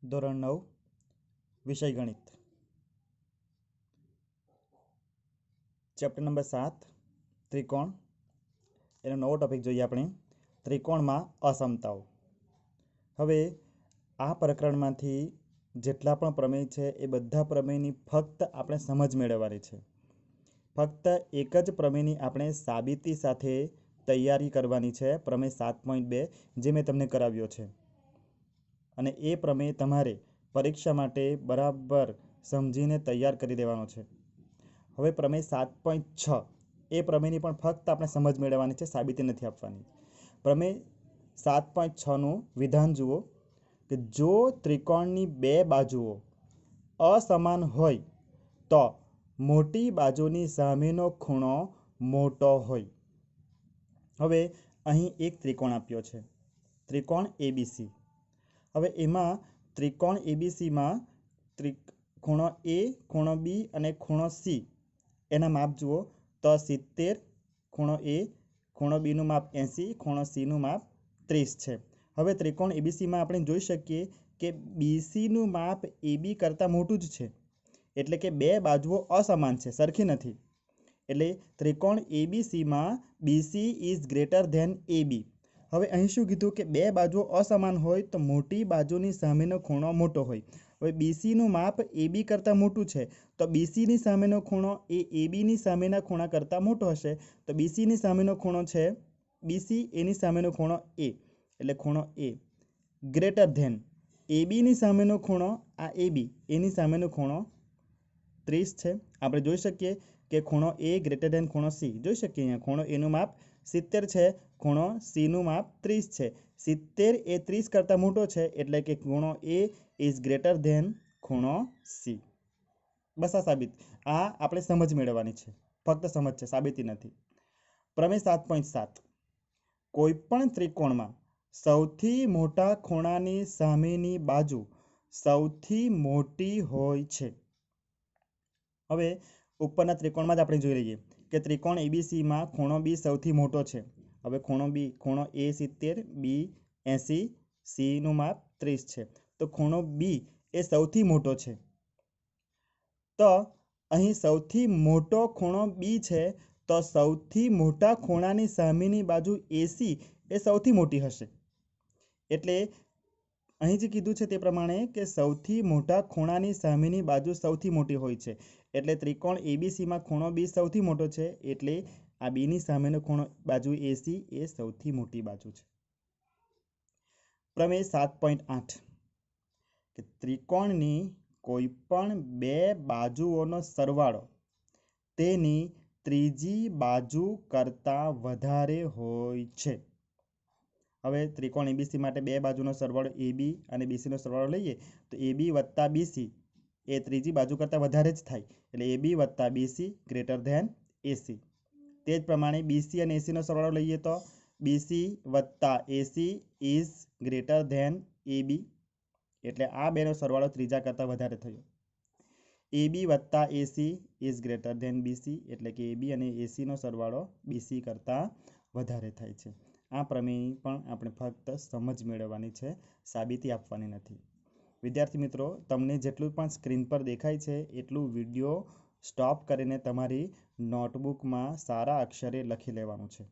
ધોરણ 9 વિષય ગણિત ચેપ્ટર નંબર 7 ત્રિકોણ એનો નવો ટોપિક જોઈએ આપણે ત્રિકોણમાં અસમતાઓ। હવે આ પ્રકરણમાંથી જેટલા પણ પ્રમેય છે એ બધા પ્રમેયની ફક્ત આપણે સમજ મેળવવાની છે। ફક્ત એક જ પ્રમેયની આપણે સાબિતી સાથે તૈયારી કરવાની છે, પ્રમેય 7.2 જે મેં તમને કરાવ્યો છે અને એ પ્રમેય તમારે પરીક્ષા માટે બરાબર સમજીને તૈયાર કરી દેવાનો છે। હવે પ્રમેય 7.6 એ પ્રમેયની પણ ફક્ત આપણે સમજ મેળવવાની છે, સાબિતી નથી આપવાની। પ્રમેય 7.6નું વિધાન જુઓ કે જો ત્રિકોણની બે બાજુઓ અસમાન હોય તો મોટી બાજુની સામેનો ખૂણો મોટો હોય। હવે અહીં એક ત્રિકોણ આપ્યો છે, ત્રિકોણ એબીસી। હવે એમાં ત્રિકોણ એબીસીમાં ખૂણો એ, ખૂણો બી અને ખૂણો સી એના માપ જુઓ તો 70, ખૂણો એ, ખૂણો બીનું માપ 80, ખૂણો સીનું માપ 30 છે। હવે ત્રિકોણ એબીસીમાં આપણે જોઈ શકીએ કે બીસીનું માપ એબી કરતાં મોટું જ છે, એટલે કે બે બાજુઓ અસમાન છે, સરખી નથી। એટલે ત્રિકોણ એબીસીમાં બીસી ઇઝ ગ્રેટર ધેન એબી। હવે અહીં શું કીધું કે બે બાજુઓ અસમાન હોય તો મોટી બાજુની સામેનો ખૂણો મોટો હોય। હવે બીસીનું માપ એબી કરતાં મોટું છે તો બીસીની સામેનો ખૂણો એ એબીની સામેના ખૂણા કરતાં મોટો હશે। તો બીસીની સામેનો ખૂણો છે બીસી, એની સામેનો ખૂણો એ, એટલે ખૂણો એ ગ્રેટર ધેન એબીની સામેનો ખૂણો આ એબી, એની સામેનો ખૂણો 30 છે। આપણે જોઈ શકીએ કે ખૂણો એ ગ્રેટર ધેન ખૂણો સી, જોઈ શકીએ અહીંયા ખૂણો એનું માપ 70 છે, ખૂણો સીનું માપ 30 છે। 70 એ 30 કરતાં મોટો છે એટલે કે ખૂણો એ ઇઝ ગ્રેટર ધેન ખૂણો સી। બસ આ સાબિત, આ આપણે સમજ મેળવવાની છે, ફક્ત સમજ છે, સાબિતી નથી। પ્રમેય 7.7 કોઈ પણ ત્રિકોણમાં સૌથી મોટા ખૂણાની સામેની બાજુ સૌથી મોટી હોય છે। હવે ઉપરના ત્રિકોણમાં જ આપણે જોઈ લઈએ કે ત્રિકોણ એબીસીમાં ખૂણો બી સૌથી મોટો છે। હવે ખૂણો એ 70, બી 80, સીનું માપ 30 છે, તો ખૂણો બી એ સૌથી મોટો છે। તો અહીં સૌથી મોટો ખૂણો બી છે તો સૌથી મોટા ખૂણાની સામેની બાજુ એસી એ સૌથી મોટી હશે। એટલે અહીં જે કીધું છે તે પ્રમાણે કે સૌથી મોટા ખૂણાની સામેની બાજુ સૌથી મોટી હોય છે, એટલે ત્રિકોણ એબીસીમાં ખૂણો બી સૌથી મોટો છે, એટલે આ બીની સામેનો ખૂણો બાજુ એસી એ સૌથી મોટી બાજુ છે। પ્રમેય 7.8 કે ત્રિકોણની કોઈ પણ બે બાજુઓનો સરવાળો તેની ત્રીજી બાજુ કરતાં વધારે હોય છે। હવે ત્રિકોણ એબીસી માટે બે બાજુનો સરવાળો એબી અને બીસીનો સરવાળો લઈએ તો એબી વત્તા બીસી એ ત્રીજી બાજુ કરતાં વધારે જ થાય, એટલે એબી વત્તા બીસી ગ્રેટર ધેન એસી। તે જ પ્રમાણે બીસી અને એસીનો સરવાળો લઈએ તો બીસી વત્તા એસી ઇઝ ગ્રેટર ધેન એબી, એટલે આ બેનો સરવાળો ત્રીજા કરતાં વધારે થયો। એબી વત્તા AC is greater than BC, એટલે કે એબી અને એસીનો સરવાળો બીસી કરતાં વધારે થાય છે। આ પ્રમેય પણ આપણે ફક્ત સમજ મેળવવાની છે, સાબિતી આપવાની નથી। વિદ્યાર્થી મિત્રો, તમને જેટલું પણ સ્ક્રીન પર દેખાય છે એટલું વિડીયો સ્ટોપ કરીને તમારી નોટબુકમાં સારા અક્ષરે લખી લેવાનું છે।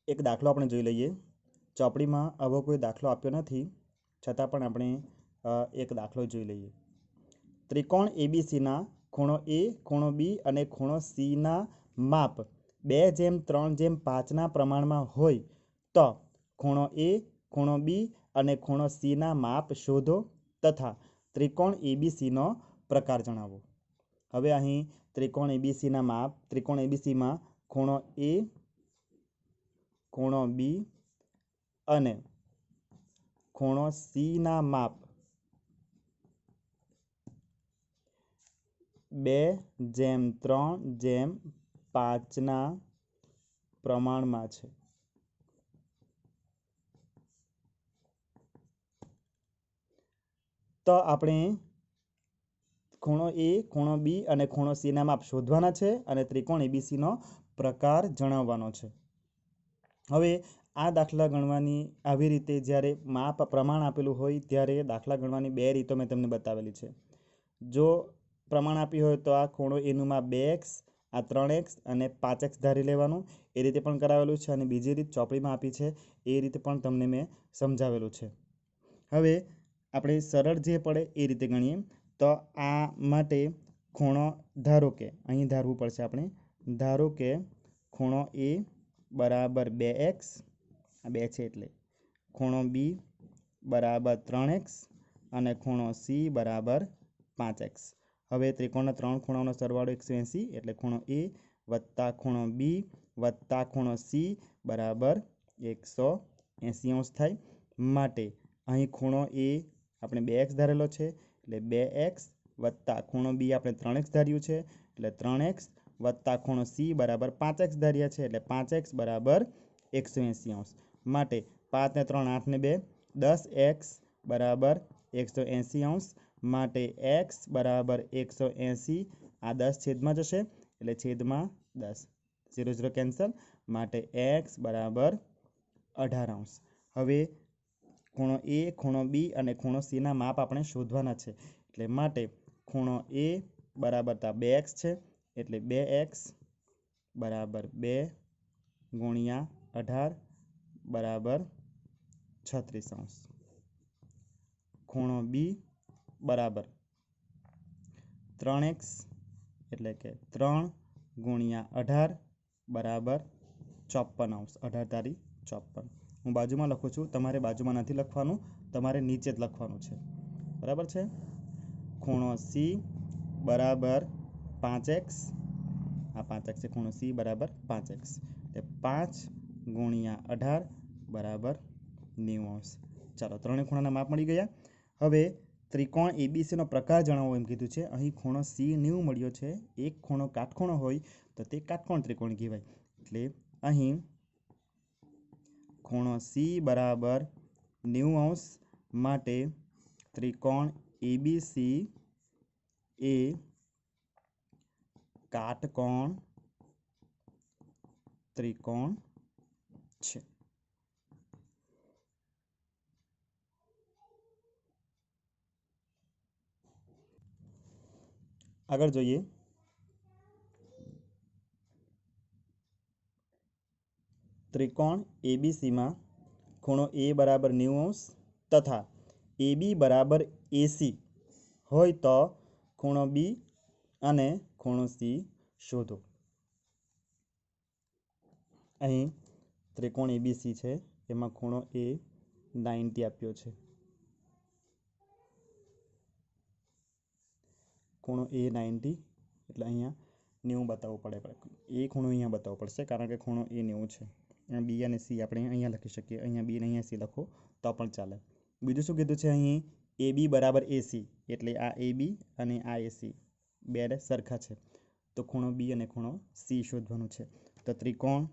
એક દાખલો આપણે જોઈ લઈએ। ચોપડીમાં આવો કોઈ દાખલો આપ્યો નથી, છતાં પણ આપણે એક દાખલો જોઈ લઈએ। ત્રિકોણ એબીસીના ખૂણો એ, ખૂણો બી અને ખૂણો સીના માપ 2:3:5ના પ્રમાણમાં હોય તો ખૂણો એ, ખૂણો બી અને ખૂણો સીના માપ શોધો તથા ત્રિકોણ એબીસીનો પ્રકાર જણાવો। હવે અહીં ત્રિકોણ એબીસીના માપ, ત્રિકોણ એબીસીમાં ખૂણો એ, ખૂણો બી અને ખૂણો સીના માપ 2:3:5ના પ્રમાણમાં છે। તો આપણે ખૂણો એ, ખૂણો બી અને ખૂણો સીના માપ શોધવાના છે અને ત્રિકોણ એબીસીનો પ્રકાર જણાવવાનો છે. હવે આ દાખલા ગણવાની આવી રીતે જ્યારે માપ પ્રમાણ આપેલું હોય ત્યારે દાખલા ગણવાની બે રીતો મેં તમને બતાવેલી છે. જો પ્રમાણ આપ્યું હોય તો આ ખૂણો એનું માપ 2x, આ 3x અને 5x ધારી લેવાનું, એ રીતે પણ કરાવેલું છે. અને બીજી રીત ચોપડીમાં આપી છે એ રીતે પણ તમને મેં સમજાવેલું છે. હવે આપણે સરળ જે પડે એ રીતે ગણીએ તો આ માટે ખૂણો ધારો કે અહીં ધારવું પડશે આપણે. ધારો કે ખૂણો એ બરાબર 2x, આ 2 છે એટલે ખૂણો બી બરાબર 3x અને ખૂણો સી બરાબર 5x. હવે ત્રિકોણના 3 ખૂણાઓનો સરવાળો 180 એટલે ખૂણો એ વત્તા ખૂણો બી વત્તા ખૂણો સી બરાબર 180 અંશ થાય. માટે અહીં ખૂણો એ આપણે 2x ધારેલો છે એટલે 2x વત્તા ખૂણો બી આપણે 3x ધાર્યું છે એટલે 3x વત્તા ખૂણો સી બરાબર 5x ધાર્યા છે એટલે 5x બરાબર 180 અંશ. માટે 5 ને 3 8 ને 2 10x બરાબર 180 અંશ. માટે x બરાબર 180, આ 10 છેદમાં જશે એટલે છેદમાં 10, 0 0 કેન્સલ. માટે x બરાબર 18 અંશ. હવે ખૂણો એ, ખૂણો બી અને ખૂણો સીના માપ આપણે શોધવાના છે. એટલે માટે ખૂણો એ બરાબર 2x છે એટલે 2x બરાબર 2 ગુણ્યા 18 બરાબર 36 અંશ. ખૂણો બી બરાબર 3x એટલે કે 3 ગુણ્યા 18 બરાબર 54 અંશ. 18 તારી 54. હું બાજુમાં લખું છું, તમારે બાજુમાં નથી લખવાનું, તમારે નીચે જ લખવાનું છે. બરાબર છે. ખૂણો સી બરાબર 5x, આ 5x છે. ખૂણો સી બરાબર 5x એટલે 5 ગુણ્યા 18 બરાબર 90 અંશ. ચાલો, ત્રણેય ખૂણાના માપ મળી ગયા. હવે ત્રિકોણ એબીસીનો પ્રકાર જણાવો એમ કીધું છે. અહીં ખૂણો સી 90 મળ્યો છે. એક ખૂણો કાટખૂણો હોય તો તે કાટકોણ ત્રિકોણ કહેવાય. એટલે અહીં ખૂણો સી બરાબર 90 અંશ. માટે ત્રિકોણ એબીસી એ કાટકોણ ત્રિકોણ છે. આગળ જોઈએ. ત્રિકોણ એબીસીમાં ખૂણો એ બરાબર 90 અંશ તથા એબી બરાબર એસી હોય તો ખૂણો બી અને ખૂણો સી શોધો. અહીં ત્રિકોણ એબીસી છે, એમાં ખૂણો એ 90 આપ્યો છે. ખૂણો એ 90 એટલે અહીંયા 90 બતાવવું પડે. એ ખૂણો અહીંયા બતાવવો પડશે કારણ કે ખૂણો એ 90 છે. બી અને સી આપણે અહીંયા લખી શકીએ. અહીંયા બી અને અહીંયા સી લખો તો પણ ચાલે. બીજું શું કીધું છે અહીં? એ બી બરાબર એસી એટલે આ એ બી અને આ એસી બે સરખા છે. તો ખૂણો બી અને ખૂણો સી શોધવાનું છે. તો ત્રિકોણ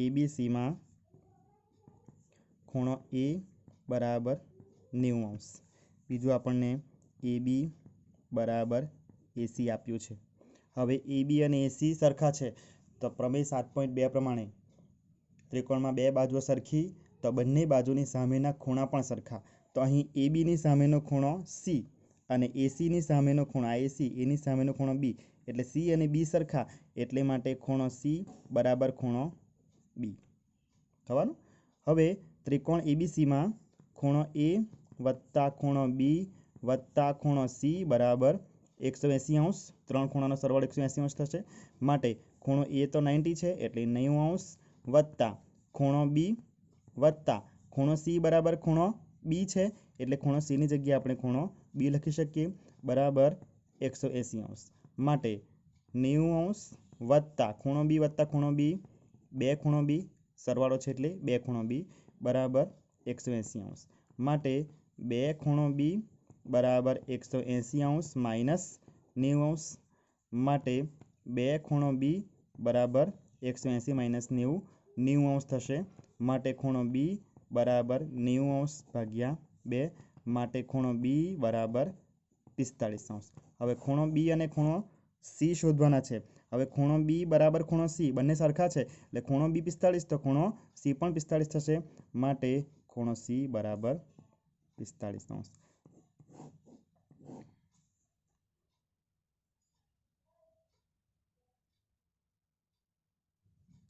એબીસીમાં ખૂણો એ બરાબર 90 અંશ. બીજું આપણને એ બી બરાબર એસી આપ્યું છે. હવે એ બી અને એસી સરખા છે તો પ્રમેય 7.2 પ્રમાણે ત્રિકોણમાં બે બાજુઓ સરખી તો બંને બાજુની સામેના ખૂણા પણ સરખા. તો અહીં એ બીની સામેનો ખૂણો સી અને એસીની સામેનો ખૂણો આ એસી, એની સામેનો ખૂણો બી એટલે સી અને બી સરખા, એટલે માટે ખૂણો સી બરાબર ખૂણો બી થવાનું. હવે ત્રિકોણ એબીસીમાં ખૂણો એ વત્તા ખૂણો બી વત્તા ખૂણો સી બરાબર 180 અંશ. ત્રણ ખૂણાનો સરવાળો 180 અંશ થશે. માટે ખૂણો એ તો 90 છે એટલે 90 અંશ વત્તા ખૂણો બી વત્તા ખૂણો સી બરાબર ખૂણો બી છે એટલે ખૂણો સીની જગ્યાએ આપણે ખૂણો બી લખી શકીએ બરાબર 180 અંશ. માટે 90 અંશ વત્તા ખૂણો બી બે ખૂણો બી સરવાળો છે એટલે બે ખૂણો બી બરાબર 180 અંશ. માટે બે ખૂણો બી બરાબર 180 અંશ માઇનસ 90 અંશ. માટે બે ખૂણો બી બરાબર 180 માઇનસ 90 અંશ થશે. માટે ખૂણો બી બરાબર 90 અંશ ભાગ્યા 2. માટે ખૂણો બી બરાબર 45 अंश। हवे खूणो बी अने खूणो सी शोधवाना छे। हवे खूणो बी बराबर खूणो सी बंने सरखा छे એટલે ખૂણો बी 45 तो ખૂણો सी पण 45 थशे, माटे ખૂણो सी बराबर 45 अंश।